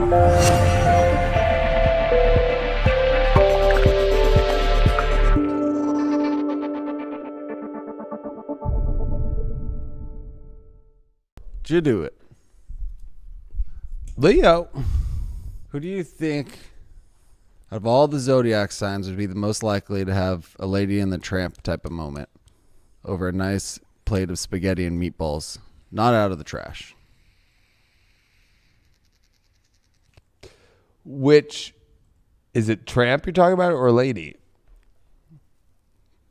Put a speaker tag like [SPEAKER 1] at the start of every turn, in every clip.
[SPEAKER 1] Did you do it?
[SPEAKER 2] Leo.
[SPEAKER 1] Who do you think out of all the zodiac signs would be the most likely to have a Lady and the Tramp type of moment over a nice plate of spaghetti and meatballs, not out of the trash?
[SPEAKER 2] Which, is it Tramp you're talking about or Lady?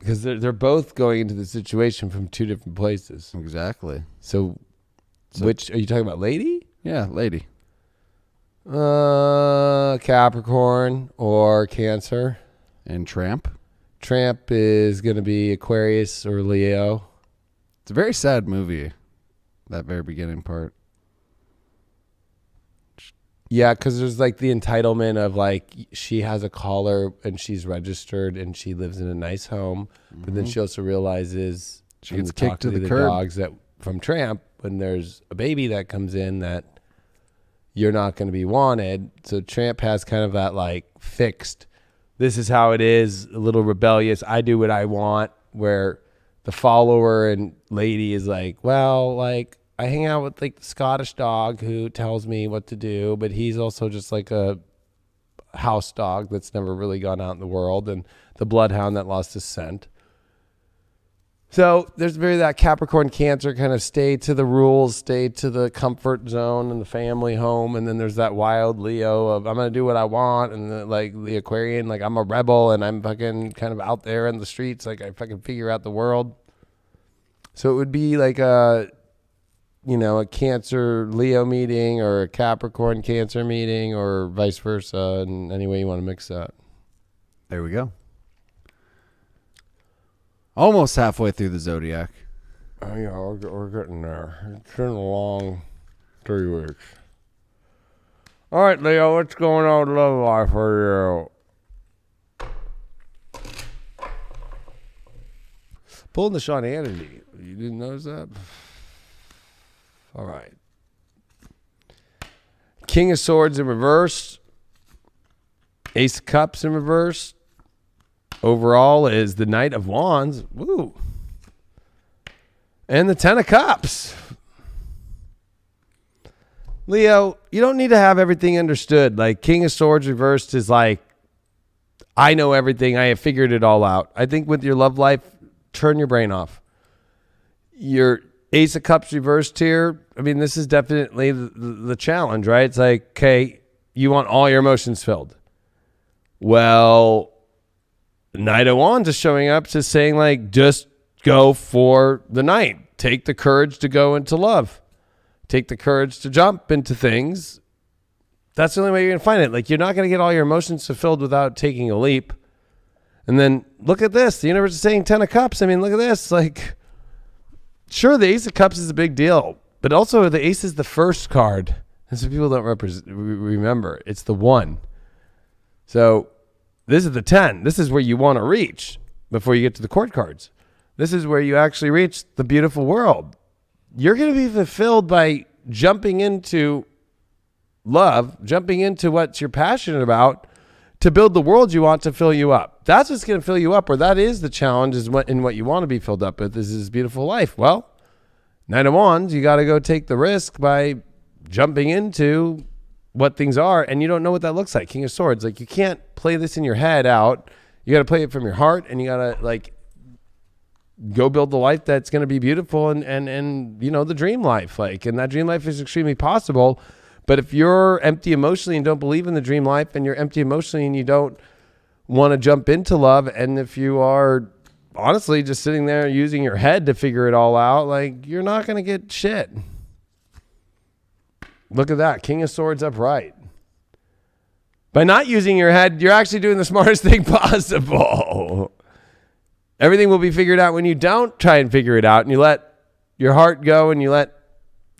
[SPEAKER 2] Because they're both going into the situation from two different places.
[SPEAKER 1] Exactly.
[SPEAKER 2] So which, are you talking about Lady?
[SPEAKER 1] Yeah, Lady.
[SPEAKER 2] Capricorn or Cancer.
[SPEAKER 1] And Tramp?
[SPEAKER 2] Tramp is going to be Aquarius or Leo.
[SPEAKER 1] It's a very sad movie, that very beginning part.
[SPEAKER 2] Yeah, because there's like the entitlement of like she has a collar and she's registered and she lives in a nice home, but then she also realizes
[SPEAKER 1] she gets kicked to the curb.
[SPEAKER 2] Dogs that from Tramp when there's a baby that comes in that you're not going to be wanted. So Tramp has kind of that like fixed, this is how it is, a little rebellious, I do what I want, where the follower and Lady is like, well, like I hang out with like the Scottish dog who tells me what to do, but he's also just like a house dog that's never really gone out in the world, and the bloodhound that lost his scent. So there's very that Capricorn Cancer kind of stay to the rules, stay to the comfort zone and the family home. And then there's that wild Leo of I'm going to do what I want. And the Aquarian, like I'm a rebel and I'm fucking kind of out there in the streets. Like I fucking figure out the world. So it would be like a Cancer Leo meeting or a Capricorn Cancer meeting or vice versa. And any way you want to mix that.
[SPEAKER 1] There we go. Almost halfway through the zodiac.
[SPEAKER 2] Yeah, we're getting there. It's been a long 3 weeks. All right, Leo, what's going on with love life for you? Pulling the Sean Hannity. You didn't notice that? All right. King of Swords in reverse. Ace of Cups in reverse. Overall is the Knight of Wands. Woo. And the Ten of Cups. Leo, you don't need to have everything understood. Like King of Swords reversed is like, I know everything. I have figured it all out. I think with your love life, turn your brain off. Your Ace of Cups reversed here. I mean, this is definitely the challenge, right? It's like, okay, you want all your emotions filled. Well, Knight of Wands is showing up to saying like, just go for the night. Take the courage to go into love. Take the courage to jump into things. That's the only way you're going to find it. Like, you're not going to get all your emotions fulfilled without taking a leap. And then look at this. The universe is saying 10 of Cups. I mean, look at this. Like, sure, the Ace of Cups is a big deal, but also the Ace is the first card. And so people don't remember. It's the 1. So this is the 10. This is where you want to reach before you get to the court cards. This is where you actually reach the beautiful world. You're going to be fulfilled by jumping into love, jumping into what you're passionate about to build the world you want to fill you up. That's what's going to fill you up, or that is the challenge, is what you want to be filled up with. This is beautiful life. Well, Knight of Wands, you got to go take the risk by jumping into what things are, and you don't know what that looks like. King of Swords, like, you can't play this in your head out. You got to play it from your heart, and you got to like go build the life that's going to be beautiful and you know, the dream life. Like, and that dream life is extremely possible. But if you're empty emotionally and don't believe in the dream life, and you're empty emotionally and you don't want to jump into love, and if you are honestly just sitting there using your head to figure it all out, like, you're not going to get shit. Look at that. King of Swords upright. By not using your head, you're actually doing the smartest thing possible. Everything will be figured out when you don't try and figure it out and you let your heart go and you let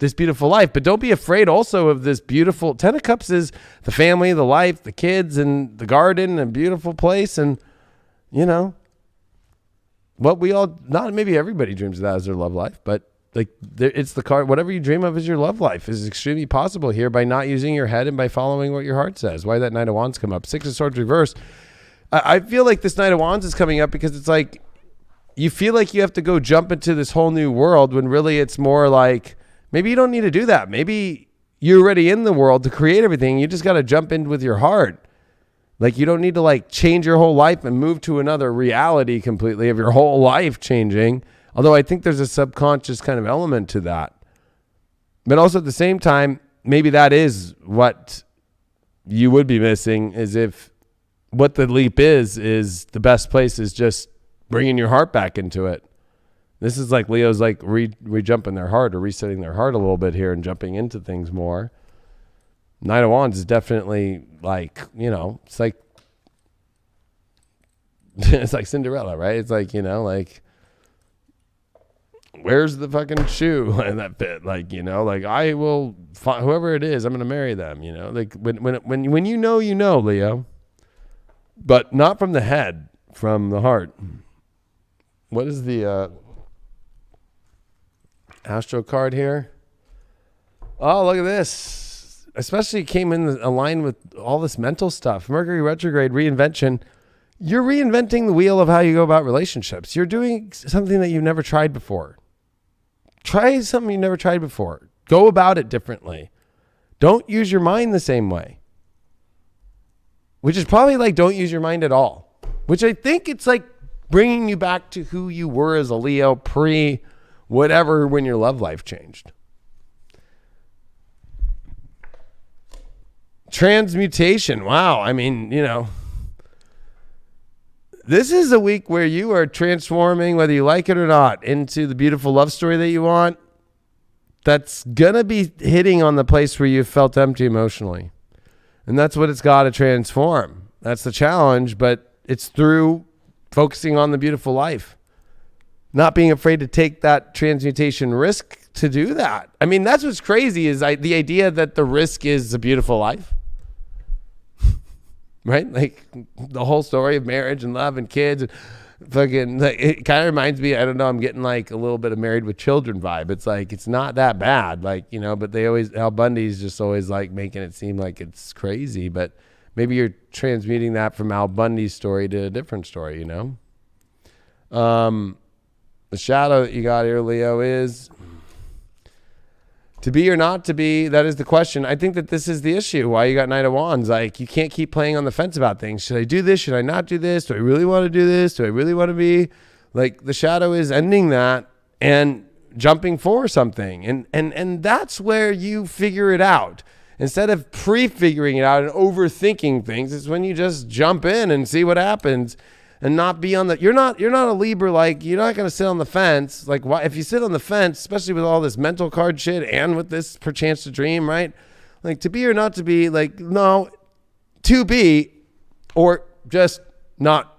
[SPEAKER 2] this beautiful life. But don't be afraid also of this beautiful 10 of Cups is the family, the life, the kids, and the garden, and a beautiful place. And, you know, what we all, not maybe everybody dreams of that as their love life, but Like it's the card. Whatever you dream of is your love life is extremely possible here by not using your head and by following what your heart says. Why did that Knight of Wands come up? Six of Swords reverse. I feel like this Knight of Wands is coming up because it's like you feel like you have to go jump into this whole new world when really it's more like maybe you don't need to do that. Maybe you're already in the world to create everything. You just got to jump in with your heart. Like you don't need to like change your whole life and move to another reality completely of your whole life changing. Although I think there's a subconscious kind of element to that. But also at the same time, maybe that is what you would be missing is if what the leap is the best place is just bringing your heart back into it. This is like Leo's like re-jumping their heart or resetting their heart a little bit here and jumping into things more. Knight of Wands is definitely like, it's like, it's like Cinderella, right? It's like, like, where's the fucking shoe in that fit? Like, like I will find whoever it is, I'm going to marry them, like when you know, Leo, but not from the head, from the heart. What is the Astro card here? Oh, look at this. Especially came in aligned with all this mental stuff. Mercury retrograde, reinvention. You're reinventing the wheel of how you go about relationships. You're doing something that you've never tried before. Try something you've never tried before. Go about it differently. Don't use your mind the same way. Which is probably like don't use your mind at all. Which I think it's like bringing you back to who you were as a Leo pre whatever when your love life changed. Transmutation. Wow. I mean, this is a week where you are transforming, whether you like it or not, into the beautiful love story that you want. That's going to be hitting on the place where you felt empty emotionally. And that's what it's got to transform. That's the challenge, but it's through focusing on the beautiful life. Not being afraid to take that transmutation risk to do that. I mean, that's what's crazy is the idea that the risk is a beautiful life. Right? Like the whole story of marriage and love and kids and fucking like, it kind of reminds me, I don't know, I'm getting like a little bit of Married with Children vibe. It's like, it's not that bad. Like, but they always, Al Bundy's just always like making it seem like it's crazy, but maybe you're transmuting that from Al Bundy's story to a different story, The shadow that you got here, Leo, is to be or not to be. That is the question. I think that this is the issue. Why you got Knight of Wands. Like you can't keep playing on the fence about things. Should I do this? Should I not do this? Do I really want to do this? Do I really want to be like the shadow is ending that and jumping for something. And that's where you figure it out. Instead of pre-figuring it out and overthinking things, it's when you just jump in and see what happens. And not be on the, you're not a Libra, like you're not going to sit on the fence. Like why, if you sit on the fence, especially with all this mental card shit and with this perchance to dream, right? Like to be or not to be, like, no, to be, or just not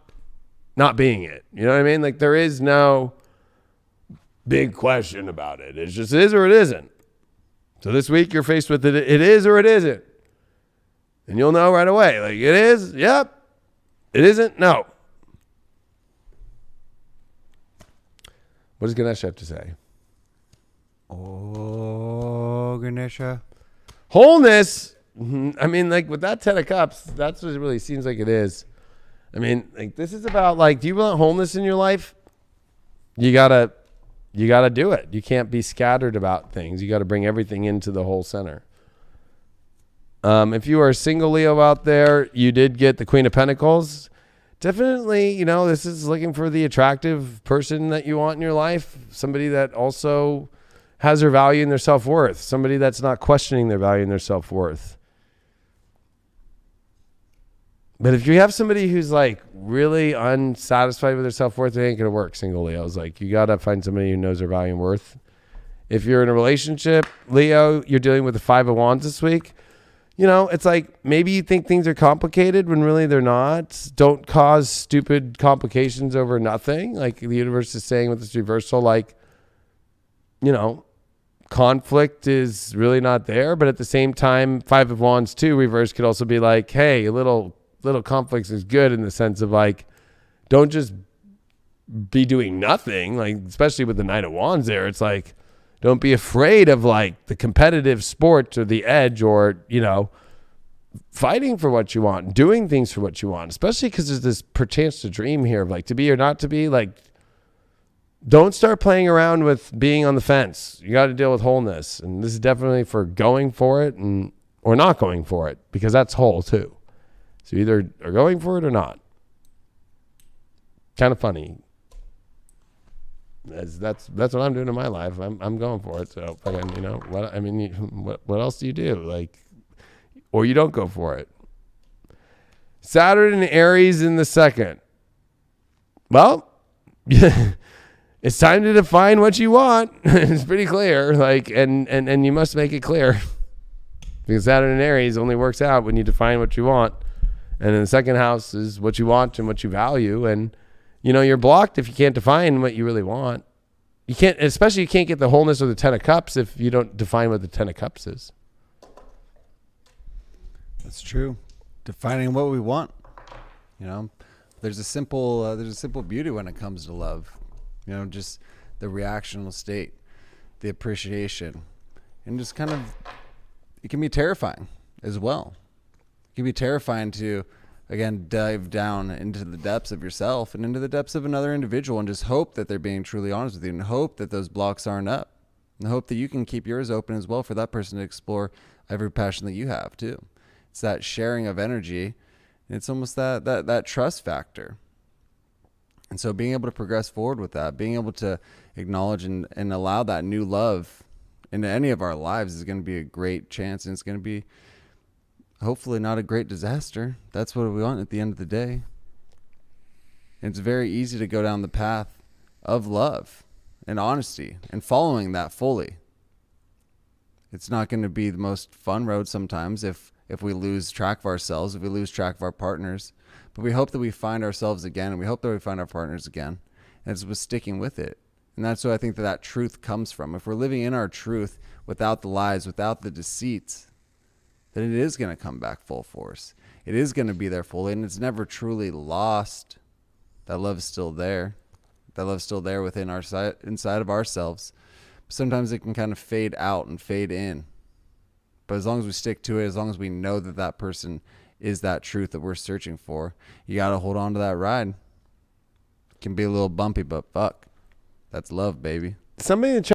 [SPEAKER 2] being it. You know what I mean? Like there is no big question about it. It just is or it isn't. So this week you're faced with it. It is or it isn't. And you'll know right away. Like it is. Yep. It isn't. No. What does Ganesha have to say?
[SPEAKER 1] Oh, Ganesha.
[SPEAKER 2] Wholeness. I mean, like with that 10 of cups, that's what it really seems like it is. I mean, like this is about like, do you want wholeness in your life? You gotta do it. You can't be scattered about things. You got to bring everything into the whole center. If you are a single Leo out there, you did get the Queen of Pentacles. Definitely, this is looking for the attractive person that you want in your life. Somebody that also has their value and their self-worth. Somebody that's not questioning their value and their self-worth. But if you have somebody who's like really unsatisfied with their self-worth, it ain't going to work, single Leos. Like you got to find somebody who knows their value and worth. If you're in a relationship, Leo, you're dealing with the 5 of Wands this week. It's like maybe you think things are complicated when really they're not. Don't cause stupid complications over nothing. Like the universe is saying with this reversal, like, conflict is really not there. But at the same time, 5 of Wands too, reverse could also be like, hey, a little conflicts is good in the sense of like, don't just be doing nothing. Like, especially with the Knight of Wands there, it's like, Don't be afraid of like the competitive sports or the edge or, you know, fighting for what you want, doing things for what you want, especially because there's this chance to dream here of like to be or not to be. Like, don't start playing around with being on the fence. You got to deal with wholeness. And this is definitely for going for it and or not going for it, because that's whole too. So either are going for it or not. Kind of funny. That's what I'm doing in my life. I'm going for it. So fucking, you know what I mean. What else do you do? Like, or you don't go for it. Saturn and Aries in the second. Well, it's time to define what you want. It's pretty clear. Like, and you must make it clear, because Saturn and Aries only works out when you define what you want, and in the second house is what you want and what you value. And you know, you're blocked if you can't define what you really want. You can't, especially you can't get the wholeness of the Ten of Cups if you don't define what the Ten of Cups is.
[SPEAKER 1] That's true. Defining what we want. You know, there's a simple beauty when it comes to love. You know, just the reactional state, the appreciation, and just kind of, it can be terrifying as well. It can be terrifying to, again, dive down into the depths of yourself and into the depths of another individual and just hope that they're being truly honest with you and hope that those blocks aren't up and hope that you can keep yours open as well for that person to explore every passion that you have too. It's that sharing of energy. And it's almost that trust factor. And so being able to progress forward with that, being able to acknowledge and allow that new love into any of our lives is going to be a great chance. And it's going to be hopefully not a great disaster. That's what we want at the end of the day. And it's very easy to go down the path of love and honesty and following that fully. It's not going to be the most fun road sometimes if we lose track of ourselves, if we lose track of our partners. But we hope that we find ourselves again, and we hope that we find our partners again. And it's with sticking with it. And that's what I think that truth comes from. If we're living in our truth without the lies, without the deceits, then it is going to come back full force. It is going to be there fully, and it's never truly lost. That love's still there. That love's still there within our inside of ourselves. Sometimes it can kind of fade out and fade in. But as long as we stick to it, as long as we know that that person is that truth that we're searching for, you got to hold on to that ride. It can be a little bumpy, but fuck, that's love, baby.
[SPEAKER 2] Somebody in the chat